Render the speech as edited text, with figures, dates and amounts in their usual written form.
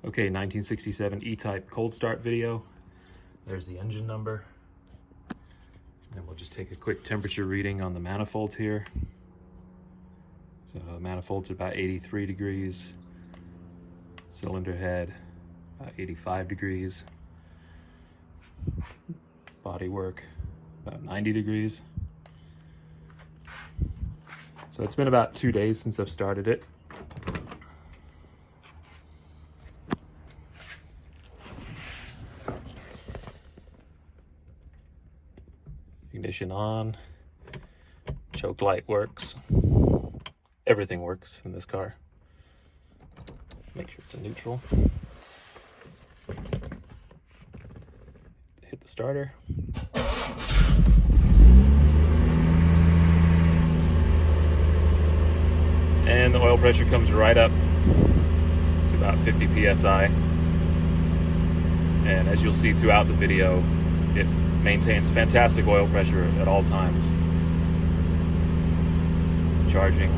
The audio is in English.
Okay, 1967 E-Type cold start video. There's the engine number. And we'll just take a quick temperature reading on the manifolds here. So manifolds are about 83 degrees. Cylinder head about 85 degrees. Bodywork about 90 degrees. So it's been about 2 days since I've started it. Ignition on, choke light works, everything works in this car. Make sure it's in neutral. Hit the starter. And the oil pressure comes right up to about 50 psi. And as you'll see throughout the video, it maintains fantastic oil pressure at all times. Charging